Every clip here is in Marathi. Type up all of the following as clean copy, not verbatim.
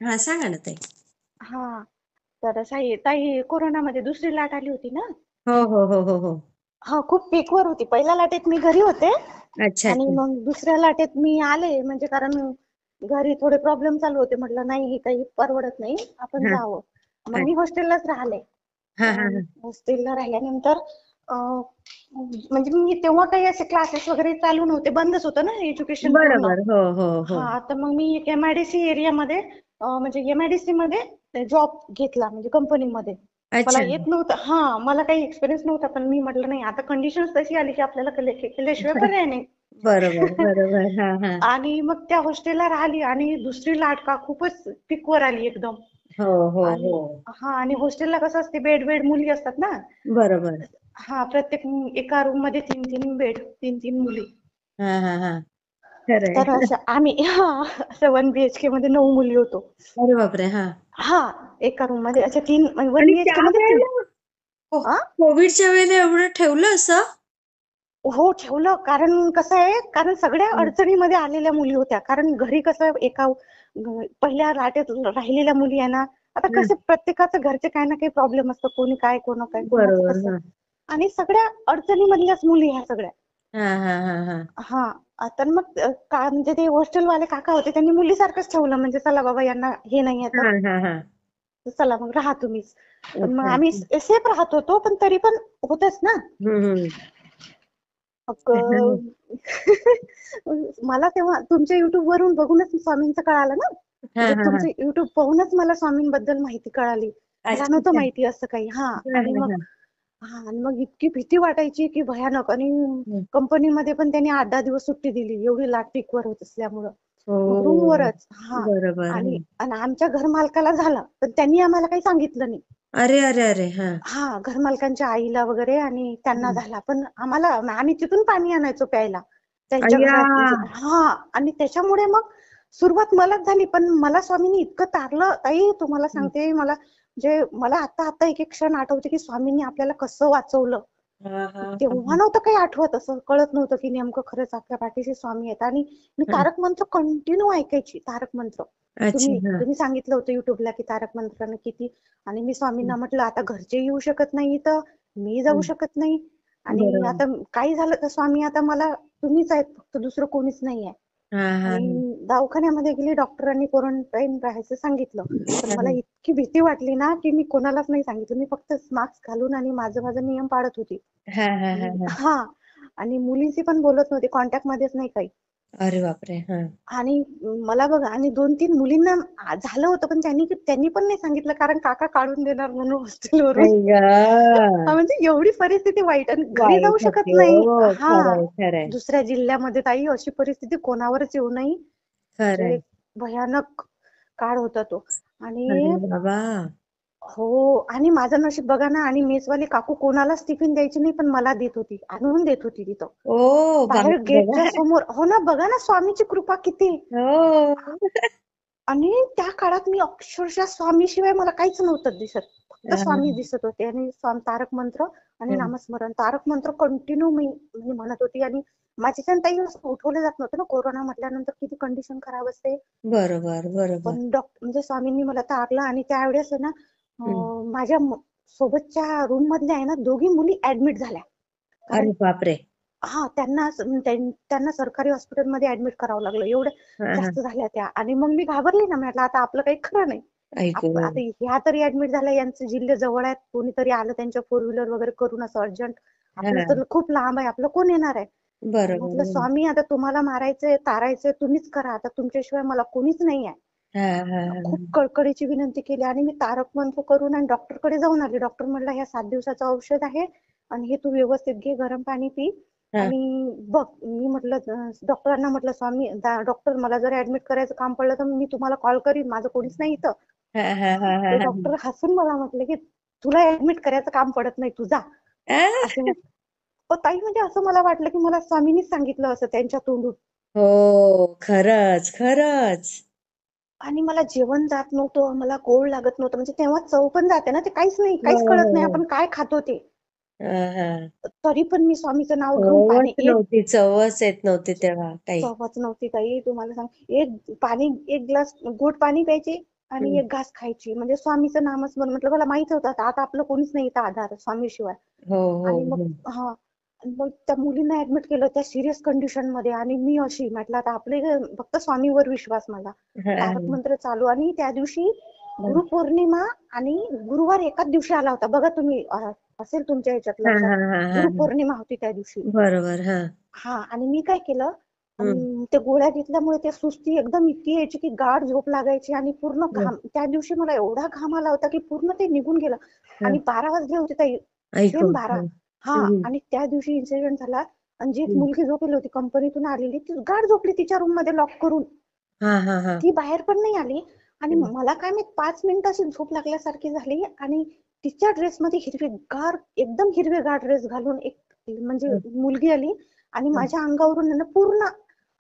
हा, सांगा ना ताई. हा. तर ताई, कोरोनामध्ये दुसरी लाट आली होती ना. हो हो हो हो हो. हा, खूप पीकवर होती. पहिल्या लाटेत मी घरी होते अच्छा आणि अच्छा. मग दुसऱ्या लाटेत मी आले, म्हणजे कारण घरी थोडे प्रॉब्लेम चालू होते. म्हटलं नाही, हे काही परवडत नाही, आपण हा जावं. मग अच्छा. मी हॉस्टेललाच राहिले. हा हा हा. हॉस्टेलला राहिल्यानंतर म्हणजे मी तेव्हा काही असे क्लासेस वगैरे चालू नव्हते, बंदच होतं ना एज्युकेशन पूर्ण. बरोबर. हो हो हो. हा, तर मग मी एमआयडीसी एरियामध्ये, म्हणजे एमआयडीसी मध्ये जॉब घेतला, म्हणजे कंपनीमध्ये. मला अच्छा. येत नव्हतं, हा, मला काही एक्सपिरियन्स नव्हता, पण मी म्हटलं नाही, आता कंडिशन तशी आली की आपल्याला केल्याशिवाय पर्याय नाही. बरोबर बरोबर. हा हा. आणि मग त्या हॉस्टेलला राहिली आणि दुसरी लाट का खूपच पिकवर आली एकदम. हो हो आणि हो. हा, आणि हॉस्टेलला कसं असते, बेड बेड मुली असतात ना. बरोबर. हा, प्रत्येक एका रूम मध्ये तीन तीन बेड, तीन तीन मुली. हा हा हा. खरंय. तर असं आम्ही, हा, असं 1 BHK मध्ये 9 मुली होतो. अरे बापरे. हा. हा, एका रूम मध्ये असे तीन, वन आणि बीएचके मध्ये तीन. त्यावेळेला आ कोविडच्या वेळेला एवढं ठेवलं असं? हो, ठेवलं. कारण कसं आहे, कारण सगळ्या हं, अडचणीमध्ये आलेल्या मुली होत्या. कारण घरी कसं पहिल्या लाटेत राहिलेल्या मुली आहे ना. आता हं. कसं प्रत्येकाचं घरचे काही ना काही प्रॉब्लेम असतं, कोणी काय, कोण काय, कोणाचं बरोबर. कसं. हा आणि सगळ्या अडचणीमधल्याच मुली ह्या सगळ्या. हा हा हा हा. हा, तर मग काय म्हणजे ते हॉस्टेलवाले काका होते, त्यांनी मुलीसारखंच ठेवलं, म्हणजे चला बाबा, यांना हे नाही आहे तर हा हा हा. चला मग राहा तुम्हीच. पण मग अच्छा आम्ही अच्छा. सेफ राहत होतो, पण तरी पण होतच ना. हम्म. मग मला तेव्हा तुमच्या युट्यूब वरून बघूनच स्वामींचं कळालं ना. हा म्हणजे हा हा. तुमचे युट्यूब पाहूनच मला स्वामींबद्दल माहिती कळाली. मला अच्छा नव्हतं अच्छा. माहिती असं काही. हा, हा आणि हा मग, हा. हा, आणि मग इतकी भीती वाटायची की भयानक. आणि हं. कंपनीमध्ये पण त्यांनी 8-10 दिवस सुट्टी दिली, एवढी लाट पीकवर होत असल्यामुळं. मग हो. रूमवरच. हा, बरोबर. आणि हं. आणि आमच्या घर मालकाला झाला, पण त्यांनी आम्हाला काही सांगितलं नाही. अरे अरे अरे. हा. हा, घरमालकांच्या आईला वगैरे, आणि त्यांना हं. झाला. पण आम्ही तिथून पाणी आणायचो प्यायला त्यांच्या अय्या. घरात, म्हणजे हा. आणि त्याच्यामुळे मग सुरुवात मलाच झाली. पण मला स्वामींनी इतकं तारलं ताई, तुम्हाला हं. सांगते. म्हणजे मला आता आता एक एक क्षण आठवते की स्वामींनी आपल्याला कसं वाचवलं. हा हा तेव्हा हा. नव्हतं काही आठवत, असं कळत नव्हतं की नेमकं खरंच आपल्या पाठीशी स्वामी आहेत. आणि मी हा. तारक मंत्र कंटिन्यू ऐकायची, तारक मंत्र. अच्छा. तुम्ही हा. तुम्ही सांगितलं होतं युट्यूबला की तारक मंत्रानं किती. आणि मी स्वामींना म्हटलं, आता घरचे येऊ शकत नाही, तर मी जाऊ हं. शकत नाही. आणि बरोबर. आता काही झालं तर स्वामी, आता मला तुम्हीच आहेत, फक्त दुसरं कोणीच नाही आहे. हा हा आणि हा. दवाखान्यामध्ये गेली, डॉक्टरांनी क्वारंटाईन राहायचं सांगितलं. पण हा मला इतकी भीती वाटली ना की मी कोणालाच नाही सांगितलं. मी फक्त मास्क घालून आणि माझं माझं नियम पाळत होती. हा हा हा आणि हा. हा, आणि मुलींशी पण बोलत नव्हते, कॉन्टॅक्ट मध्येच नाही काही. अरे बापरे. हा. आणि मला बघा, आणि 2-3 मुलींना झालं होतं, पण त्यांनी त्यांनी पण नाही सांगितलं, कारण काका काढून देणार म्हणून हॉस्टेलवरून. आई ग. म्हणजे एवढी परिस्थिती वाईट, आणि घरी जाऊ वाईट शकत होते. नाही. हो, हा, खरंय खरंय. दुसऱ्या जिल्ह्यामध्ये ताई अशी परिस्थिती कोणावरच येऊ नये. खरंय. म्हणजे भयानक काळ होता तो. अरे आणि बाबा. हो, आणि माझं नशीब बघा ना, आणि मेसवाली काकू कोणालाच टिफिन द्यायची नाही, पण मला देत होती, आणून देत होती तिथं ओ बाप बाहेर गेटच्या बघा. समोर. हो ना, बघा ना स्वामीची कृपा किती. हो. आणि त्या काळात मी अक्षरशः स्वामीशिवाय मला काहीच नव्हतं दिसत. फक्त स्वामी हा. दिसत होते, आणि तारक मंत्र आणि हं. नामस्मरण. तारक मंत्र कंटिन्यू मी म्हणत होती. आणि माझ्याच्यानं ताई असं उठवलं जात नव्हतं ना, कोरोना म्हटल्यानंतर किती कंडिशन खराब असते. बरोबर बरोबर. पण म्हणजे स्वामींनी मला तारलं. आणि त्यावेळेस आहे ना, हं. माझ्या सोबतच्या रूम मधल्या आहे ना, दोघी मुली ऍडमिट झाल्या. कारण अरे बापरे. हा, त्यांना सरकारी हॉस्पिटलमध्ये ऍडमिट करावं लागलं, एवढ्या हा हा. जास्त झाल्या त्या. आणि मग मी घाबरली ना, म्हटलं आता आपलं काही खरं नाही. ऐक. आता ह्या तरी ऍडमिट झाल्या, यांचे जिल्हे जवळ आहेत, कोणीतरी आलं त्यांच्या 4 व्हीलर वगैरे करून असं अर्जंट. आपलं हा. तर खूप लांब आहे, आपलं कोण येणार आहे. म्हटलं, बरोबर. स्वामी आता तुम्हाला मारायचंय तारायचंय तुम्हीच करा, आता तुमच्याशिवाय मला कोणीच नाही आहे. हा हा खूप हा. कळकळीची विनंती केली, आणि मी तारक मंत्र करून आणि डॉक्टरकडे जाऊन आली. डॉक्टर म्हणला, ह्या 7 दिवसाचं औषध आहे, आणि हे तू व्यवस्थित घे, गरम पाणी पी. हा आणि बघ, मी म्हटलं, डॉक्टरांना म्हटलं, स्वामी डॉक्टर, मला जर ऍडमिट करायचं काम पडलं तर मी तुम्हाला कॉल करीन, माझं कोणीच नाही इथं. हा हा हा ते हा. डॉक्टर हसून मला म्हटले की तुला ऍडमिट करायचं काम पडत नाही, तू जा. असे आ? ताई, म्हणजे असं मला वाटलं की मला स्वामींनीच सांगितलं असं त्यांच्या तोंडून. हो, खरंच खरंच. आणि मला जेवण जात नव्हतं, मला गोड लागत नव्हतं, म्हणजे तेव्हा चव पण जाते ना, ते काहीच नाही, हो काहीच कळत नाही हो. आपण काय खातो ते. हा हा. तरी पण मी स्वामीचं नाव घेऊन चवच पाणी एक, नव्हती, चवच येत नव्हती तेव्हा काही. चवच नव्हती काही, तुम्हाला सांग, एक पाणी, एक ग्लास गोड पाणी प्यायचे, आणि हम्म. एक घास खायची. म्हणजे स्वामीचं नामस्मरण. म्हटलं मला माहित होतं आता आपलं कोणीच नाही इथं आधार स्वामीशिवाय. हो हो आणि मग हो. हा आणि मग त्या मुलींना ऍडमिट केलं त्या सिरियस कंडिशन मध्ये. आणि मी अशी म्हटलं आता आपले फक्त स्वामीवर विश्वास माझा. हा तारक हा मंत्र चालू. आणि त्या दिवशी हा गुरुपौर्णिमा आणि गुरुवार एकाच दिवशी आला होता बघा तुम्ही. असेल तुमच्या ह्याच्यात हा लक्षात. हा हा हा. गुरुपौर्णिमा होती त्या दिवशी. बरोबर. हा. हा आणि मी काय केलं. हम्म. ते गोळ्या घेतल्यामुळे ते सुस्ती एकदम इतकी यायची की गाढ झोप लागायची. आणि पूर्ण हम्म. घाम त्या दिवशी मला एवढा घाम आला होता की पूर्ण ते निघून गेलं. हा. आणि 12 वाजले होते ताई. ऐकू. सेम 12. हा हम्म. आणि त्या दिवशी इन्सिडेंट झाला. आणि जी एक हम्म. मुलगी झोपली होती कंपनीतून आलेली ती गाढ झोपली तिच्या रूम मध्ये लॉक करून. हा हा हा. ती बाहेर पण नाही आली. आणि हम्म. मला काय मी 5 मिनिटं अशी झोप लागल्यासारखी झाली. आणि तिच्या ड्रेसमध्ये हिरवेगार एकदम हिरवेगार ड्रेस घालून एक म्हणजे हम्म. मुलगी आली. आणि हम्म. माझ्या अंगावरून आहे ना पूर्ण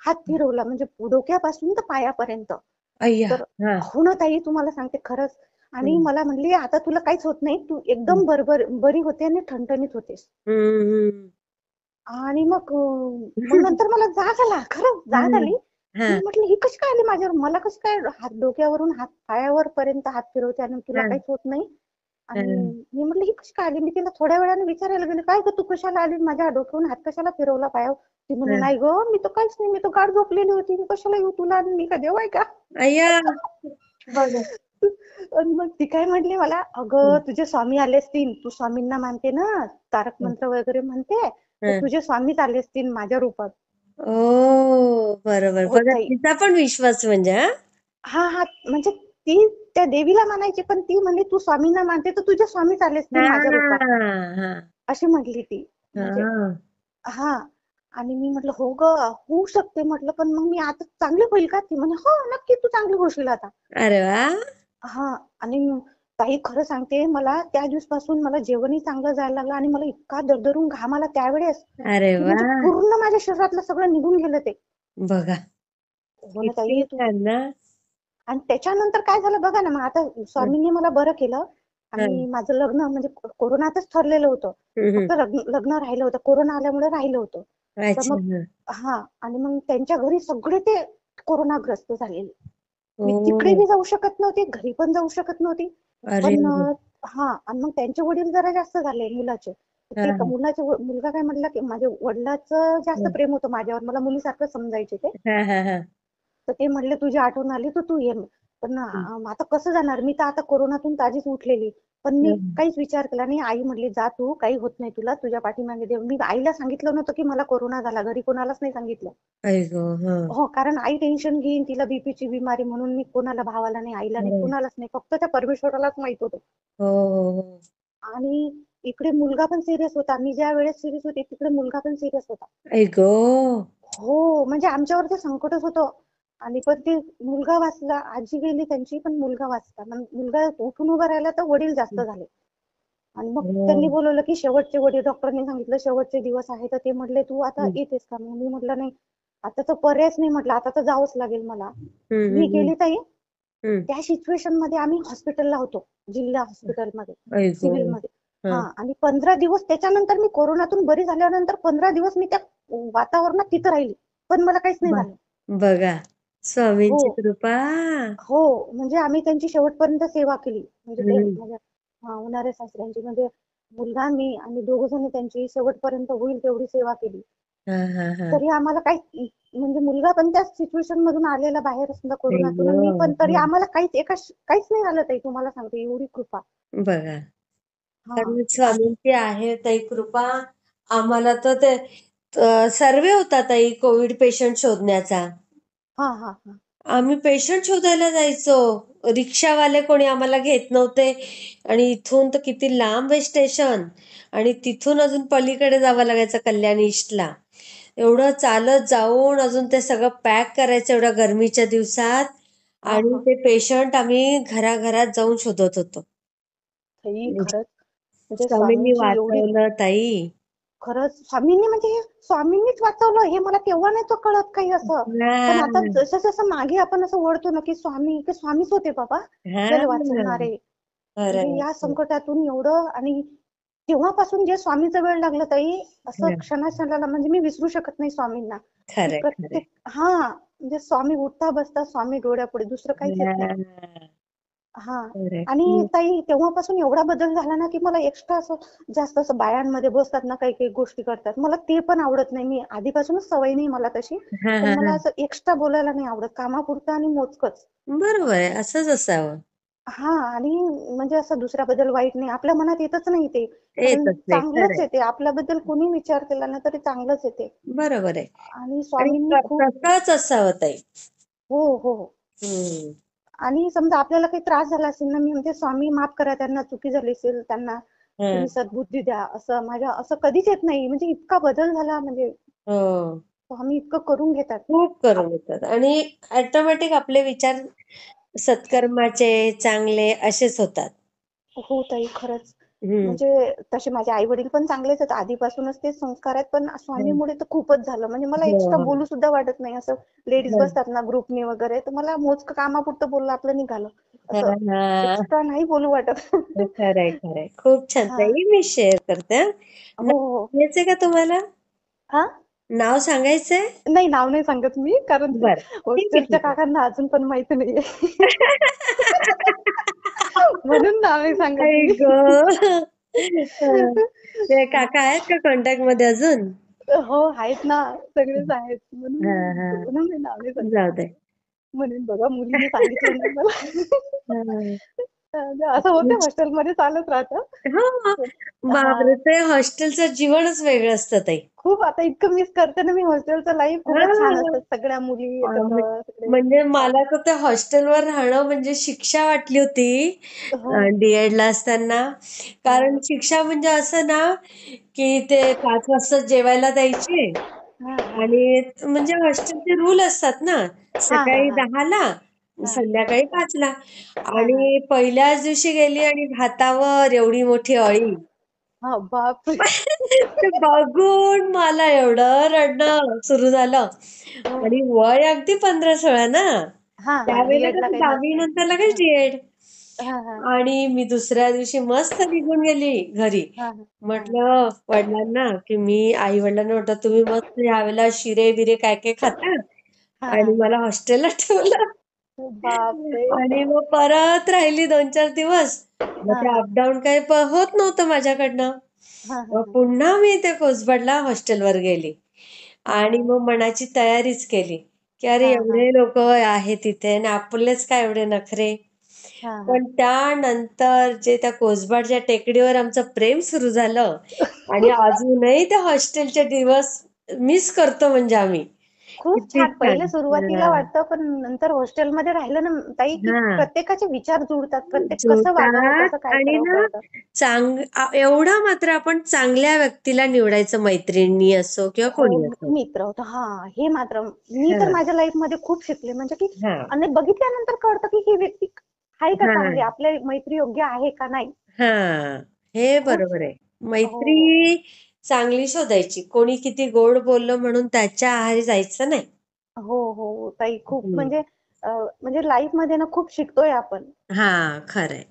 हात फिरवला म्हणजे डोक्यापासून तर पायापर्यंत. अय्या. तर हा. हो ना ताई तुम्हाला सांगते खरंच. आणि हम्म. मला म्हणली आता तुला काहीच होत नाही तू हम्म. एकदम बरी होते आणि ठणठणीत होतेस. हम्म. आणि मग नंतर मला जाग आला खरंच जाग हम्म. आली. हा. मी म्हटलं ही कशी काय आली माझ्यावर. मला कशी काय हात डोक्यावरून हात पायावर पर्यंत हात फिरवते आणि तुला हा. काहीच होत नाही. हा. आणि मी म्हटलं ही कशी काय आली. मी तिला थोड्या वेळाने विचारायला गेले काय ग तू कशाला आली माझ्या डोक्यावरून हात कशाला फिरवला पायावर. ती म्हणे हा. नाही ग मी तर काहीच नाही मी तर गाढ झोपलेली होती मी कशाला येऊ तुला आणि मी का देव आहे का. अय्या. बघ. आणि मग ती काय म्हटली मला अगं तुझे स्वामी आले असतील तू स्वामींना मानते ना तारक मंत्र वगैरे म्हणते तर हा. तुझे स्वामीच आले असतील माझ्या रूपात. ओ बरोबर. हो बघा ताई. तिचा पण विश्वास म्हणजे हा. हा हा म्हणजे ती त्या देवीला मानायची पण ती म्हणली तू स्वामींना मानते तर तुझे स्वामीच आले हा असतील माझ्या रूपात. हा अशी म्हटली ती. म्हणजे हा. हा. आणि मी म्हटलं हो ग होऊ शकते म्हटलं पण मग मी आता चांगली होईल का. ती म्हणे हो नक्की तू चांगली होशील आता. अरे वा. हा आणि ताई खरं सांगते मला त्या दिवसापासून मला जेवणही चांगलं जायला लागलं. आणि मला इतका दरदरून घाम आला त्यावेळेस अरे की वा. म्हणजे पूर्ण माझ्या शरीरातलं सगळं निघून गेलं ते. बघा हो ना किती ताई छान ना. आणि त्याच्यानंतर काय झालं बघा ना मग आता हं, स्वामींनी मला बरं केलं. हं, आणि माझं लग्न म्हणजे कोरोनातच ठरलेलं होतं. हं. फक्त लग्न राहिलं होतं कोरोना आल्यामुळे राहिलं होतं. तर अच्छा. मग हा आणि मग त्यांच्या घरी सगळे ते कोरोनाग्रस्त झालेले. मी तिकडे हो. बी जाऊ शकत नव्हते घरी पण जाऊ शकत नव्हती. अरे. पण हा आणि मग त्यांचे वडील जरा जास्त झाले मुलाचे. हा ते मुलगा काय म्हटला की माझ्या वडिलांचं जास्त प्रेम होतं माझ्यावर मला मुलीसारखं समजायचे ते. हा हा हा. तर ते म्हणले तुझी आठवण आली तर तू ये. पण आता कसं जाणार मी तर आता कोरोनातून ताजीच उठलेली. पण मी काहीच विचार केला नाही. आई म्हणली जा तू काही होत नाही तुला तुझ्या पाठीमागे देव. मी आईला सांगितलं नव्हतं की मला कोरोना झाला घरी कोणालाच नाही सांगितलं. ऐगो. हं. हो कारण आई टेन्शन घेईन तिला बीपीची बिमारी म्हणून मी कोणाला भावाला नाही आईला नाही हो कोणालाच नाही फक्त त्या परमेश्वरालाच माहित होतं. हो हो. आणि इकडे मुलगा पण सिरियस होता. मी ज्या वेळेस सिरियस होते तिकडे मुलगा पण सिरियस होता. ऐगो. हो म्हणजे आमच्यावर ते संकटच होतं. आणि पण ते मुलगा वाचला आजी गेली त्यांची पण मुलगा वाचला. मग मुलगा उठून उभा राहिला तर वडील जास्त झाले. आणि मग त्यांनी हो. बोलवलं की शेवटचे वडील डॉक्टरने सांगितलं शेवटचे दिवस आहे तर ते म्हटले तू आता येतेस का. मग मी म्हटलं नाही आता तर पर्यायच नाही म्हटलं आता तर जावंच लागेल मला. मी हम्म. गेली ताई. हम्म. त्या सिच्युएशन मध्ये आम्ही हॉस्पिटलला होतो जिल्हा हॉस्पिटलमध्ये ऐगो. सिव्हिलमध्ये. हा हं. आणि 15 दिवस त्याच्यानंतर मी कोरोनातून बरी झाल्यानंतर 15 दिवस मी त्या वातावरणात तिथं राहिली. पण मला काहीच नाही झालं. बघा हो स्वामींची कृपा. हो म्हणजे आम्ही त्यांची शेवटपर्यंत सेवा केली. म्हणजे ते हम्म. म्हणजे होणाऱ्या सासऱ्यांची म्हणजे मुलगा मी आणि दोघ जण त्यांची शेवटपर्यंत होईल तेवढी सेवा केली. हा हा हा. तरी आम्हाला काही म्हणजे मुलगा पण त्या सिच्युएशन मधून आलेला बाहेर समजा कोरोनातून आणि मी पण तरी ऐगो. आम्हाला काहीच नाही झालं ताई तुम्हाला सांगते एवढी कृपा. बघा हा कारण स्वामींची आहे ताई कृपा. आम्हाला तर ते सर्वे होता ताई कोविड पेशंट शोधण्याचा. हा हा हा आम्ही पेशंट शोधायला जायचो. रिक्षावाले कोणी आम्हाला घेत नव्हते. आणि इथून तर किती लांब आहे स्टेशन. आणि तिथून अजून पलीकडे जावं लागायचं कल्याण ईस्टला. एवढं चालत जाऊन अजून ते सगळं पॅक करायचं एवढ्या गरमीच्या दिवसात. हा आणि हा ते पेशंट आम्ही घराघरात जाऊन शोधत होतो. ताई खरंच म्हणजे स्वामींनी स्वामींची एवढी वाचवलं ताई. खरंच स्वामींनी म्हणजे स्वामींनीच वाचवलं हे मला तेव्हा नाही तो कळत काही असं. पण आता हा जसं जसं मागे आपण असं ओढतो ना की स्वामीच होते बाबा हा. आपल्याला वाचवणारे. म्हणजे खरं या संकटातून एवढं आणि तेव्हापासून जे स्वामीचं वेळ लागलं ताई असं खरं क्षणाक्षणाला म्हणजे मी विसरू शकत नाही स्वामींना. की खरं खरं. प्रत्येक म्हणजे स्वामी उठता बसता स्वामी डोळ्यापुढे दुसरं काहीच येत नाही. हा. खरंय. आणि ताई तेव्हापासून एवढा बदल झाला ना की मला एक्स्ट्रा असं जास्त असं बायांमध्ये बसतात ना काही काही गोष्टी करतात, मला ते पण आवडत नाही. मी आधीपासूनच सवय नाही मला तशी, हा पण हा मला हा. असं एक्स्ट्रा बोलायला नाही आवडत, कामापुरतं आणि मोजकच. बरोबर आहे, असंच असावं. हा. आणि म्हणजे असं दुसऱ्याबद्दल वाईट नाही, आपल्या मनात येतच नाही ते, कारण येतच नाही, चांगलंच खरंय. येते आपल्याबद्दल, कोणी विचार केला ना तरी चांगलंच येते. बरोबर आहे. आणि आणि स्वामींनी खूप. तसंच असावं ताई. हो हो. हम्म. आणि समजा आपल्याला काही त्रास झाला असेल ना, मी म्हणते स्वामी माफ करा, त्यांना चुकी झाली असेल, त्यांना हा. तुम्ही सद्बुद्धी द्या, असं माझ्या असं कधीच येत नाही. म्हणजे इतका बदल झाला, म्हणजे हो. स्वामी इतकं करून घेतात. खूप करून येतात आणि ऑटोमॅटिक आपले विचार सत्कर्माचे, चांगले असेच होतात. हो ताई, खरंच. हम्म. म्हणजे तसे माझे आई वडील पण चांगलेच आहेत, आधीपासूनच ते संस्कार आहेत, पण हं. स्वामीमुळे तर खूपच झालं. म्हणजे मला हो, एक्स्ट्रा हो. बोलू सुद्धा वाटत नाही. असं लेडीज हं. बसतात ना ग्रुपनी वगैरे, तर मला मोजकं कामापुरतं बोललं आपलं निघालं, असं हां, हां. एक्स्ट्रा नाही बोलू वाटत. खरंय, खरंय. खूप छान हा. ताई. मी शेअर करते हां. हो नाव हो. सांगायचंय का तुम्हाला? हा. नाव सांगायचंय? नाही, नाव नाही सांगत मी, कारण ते बरं. ठीक आहे, हॉस्टेलच्या ठीक आहे. काकांना अजून पण माहिती नाहीये. म्हणून नाव नाही सांगत आई मी. गं! हं. ते काका आहेत का कॉन्टॅक्टमध्ये अजून? हो, आहेत ना, सगळेच आहेत. म्हणून हां, हां. म्हणून मी नाव नाही सांगत. जाऊ दे. म्हणून बघा, मुलीने सांगितलं नाही मला. हां. असं होतं, हॉस्टेलमध्ये चालत राहतं. हो. बापरे! हां. ते हॉस्टेलचं जीवनच वेगळं असतं ताई. खूप आता इतकं मिस करते ना मी हॉस्टेलचं लाईफ. खूपच छान हां. असतं. सगळ्या मुली म्हण एकत्र सगळे. म्हणजे हां. मला तर त्या हॉस्टेलवर राहणं म्हणजे शिक्षा वाटली होती हो. डी-एडला असताना. कारण हां. शिक्षा म्हणजे असं ना, की ते 5 वाजता जेवायला द्यायचे हां, हां. आणि म्हणजे हॉस्टेलचे रूल असतात ना, हां, हां, सकाळी हां. 10ला, हां. संध्याकाळी 5ला हां, हां. आणि पहिल्याच दिवशी गेली आणि भातावर एवढी मोठी अळी. हां, बापरे! ते बघून मला एवढं रडणं सुरू झालं हो. आणि वय अगदी 15-16 ना. हां, हां. त्यावेळेला डी-एडला कसं काही 10वी नसतं. नंतर लगेच हां. डी-एड. हां, हां. आणि मी दुसऱ्या दिवशी मस्त निघून गेली घरी. हां, हां. हां. म्हटलं वडिलांना, की मी आई-वडिलांना म्हटलं, "तुम्ही मस्त यावेळेला शिरे-बिरे काय-काय खाता हां, आणि हां. मला हॉस्टेलला ठेवलं." बापरे! आणि मग परत राहिली 2-4 दिवस. मग हां, ते हां. अप काही होत नव्हतं माझ्याकडनं. हां, हां, मग हां. पुन्हा मी त्या कोसबडला हॉस्टेलवर गेली आणि हां. मग मनाची तयारीच केली, की अरे हां, हां. एवढे लोकं आहेत तिथे आणि आपलेच काय एवढे नखरे. हां, हां. पण त्यानंतर जे त्या कोसबाडच्या टेकडीवर आमचं प्रेम सुरू झालं आणि अजूनही त्या हॉस्टेलचे दिवस मिस करतो म्हणजे आम्ही. खूप किती छान. पहिले छान. सुरुवातीला हां. वाटतं, पण नंतर हॉस्टेलमध्ये राहिलं ना ताई, की हां. प्रत्येकाचे विचार जुळतात. प्रत्येक कसं वागावं, जुळतात कसं काय आणि करावं ना कळतं. एवढा मात्र आपण चांगल्या व्यक्तीला निवडायचं, मैत्रिणी असो किंवा हो, कोणी असो. मित्र होता. हां, हे मात्र मी तर हां, माझ्या लाईफमध्ये खूप शिकले. म्हणजे की हां, आणि बघितल्यानंतर कळतं, की ही व्यक्ती आहे का चांगली, हां, आपल्या मैत्री योग्य आहे का नाही. हां. हे खूप. बरोबर आहे. हो, हो. मैत्री चांगली शोधायची. कोणी किती गोड बोललं म्हणून त्याच्या आहारी जायचं नाही. हो, हो. ताई खूप हं. म्हणजे म्हणजे लाईफमध्ये ना खूप शिकतोय आपण. हां, खरंय.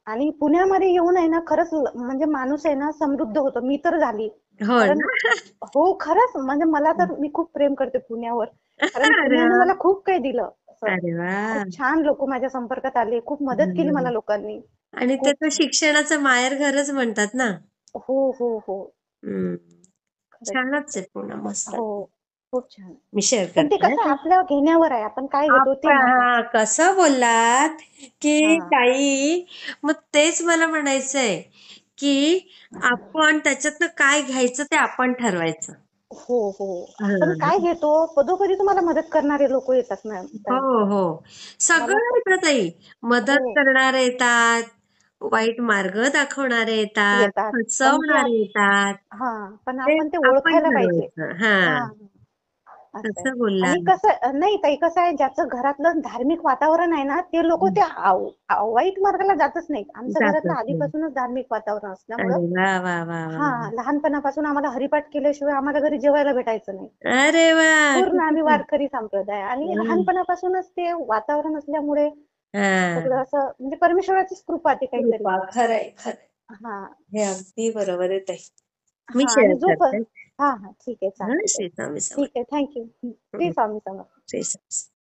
आणि पुण्यामध्ये येऊन आहे ना, खरंच म्हणजे माणूस आहे ना समृद्ध होतो. मी तर झाली. हो कारण ना? हो, खरंच म्हणजे मला तर मी खूप प्रेम करते पुण्यावर. कारण अरे पुण्याने वाह! मला खूप काही दिलं. असं अरे वाह! खूप छान लोकं माझ्या संपर्कात आले. खूप मदत केली हं. मला लोकांनी. आणि ते खूप. तर शिक्षणाचं माहेरघरच म्हणतात ना. हो, हो, हो. हं. खरंच. छानच आहे पुणं, मस्त. हो, खूप छान. मी शेअर पण ते करते कसं आहे, हां. आपल्या घेण्यावर आहे. आपण काय घेतो ते आपण महत्वाचं. हां, कसं बोललात, की हां. ताई मग तेच मला म्हणायचंय, की आपण त्याच्यातनं काय घ्यायचं ते आपण ठरवायचं. हो, हो. आपण काय हां. घेतो, पदोपदी तुम्हाला मदत करणारे लोकं येतात ना हो, ताई. हो. मला सगळं तर. येतं ताई. हो, मदत करणारे येतात, वाईट मार्ग दाखवणारे येतात, येतात. पण ते फसवणारे येतात. हां, पण ते आपण ते आपण ओळखायला पाहिजे. ठरवायचं. हां. हां, असं आहे. कसं आणि बोललात. कसं नाही ताई, कसं आहे, ज्याचं घरातलं धार्मिक वातावरण आहे ना, ते लोकं हं. त्या वाईट मार्गाला जातच नाहीत. आमच्या घरातलं जातच नाही. आधीपासूनच धार्मिक वातावरण असल्यामुळं. अरे वाह, वाह, वाह, वाह! हां, लहानपणापासून आम्हाला हरिपाठ केल्याशिवाय आम्हाला घरी जेवायला भेटायचं नाही. अरे वाह! पूर्ण किती आम्ही छान. वारकरी संप्रदाय, आणि हं. लहानपणापासूनच ते वातावरण असल्यामुळे हां. सगळं असं म्हणजे परमेश्वराचीच कृपा ते काहीतरी. कृपा. खरंय, खरंय. हां, हे अगदी बरोबर आहे ताई. मी हां. शेअर आणि जो करते. हां, हां. ठीक आहे, हां, चालतंय ताई. श्री स्वामी ठीक समर्थ. आहे. Thank you. श्री हं, स्वामी समर्थ. श्री स्वामी